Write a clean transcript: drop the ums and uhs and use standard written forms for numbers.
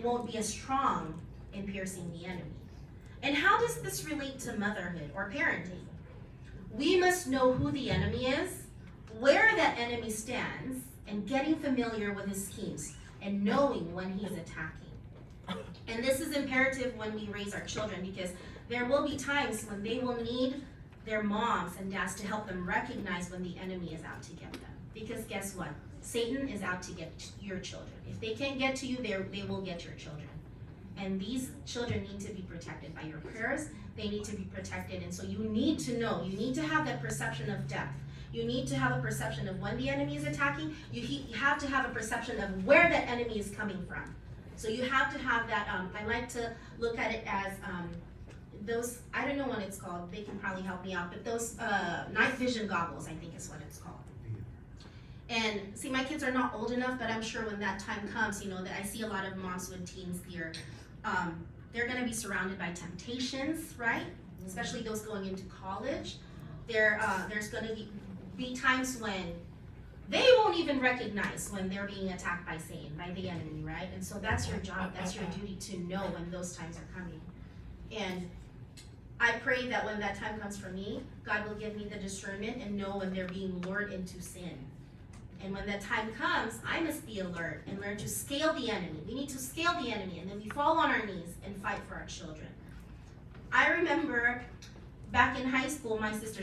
won't be as strong in piercing the enemy. And how does this relate to motherhood or parenting? We must know who the enemy is, where that enemy stands, and getting familiar with his schemes and knowing when he's attacking. And this is imperative when we raise our children, because there will be times when they will need their moms and dads to help them recognize when the enemy is out to get them. Because guess what? Satan is out to get your children. If they can't get to you, they will get your children. And these children need to be protected by your prayers. They need to be protected. And so you need to know, you need to have that perception of depth. You need to have a perception of when the enemy is attacking. You have to have a perception of where that enemy is coming from. So you have to have that, I like to look at it as those, I don't know what it's called, they can probably help me out, but those night vision goggles, I think is what it's called. And see, my kids are not old enough, but I'm sure when that time comes, you know, that I see a lot of moms with teens here, they're gonna be surrounded by temptations, right? Especially those going into college. There's gonna be times when they won't even recognize when they're being attacked by Satan, by the enemy, right? And so that's your job, that's your duty to know when those times are coming. And I pray that when that time comes for me, God will give me the discernment and know when they're being lured into sin. And when that time comes, I must be alert and learn to scale the enemy. We need to scale the enemy, and then we fall on our knees and fight for our children. I remember back in high school, my sister,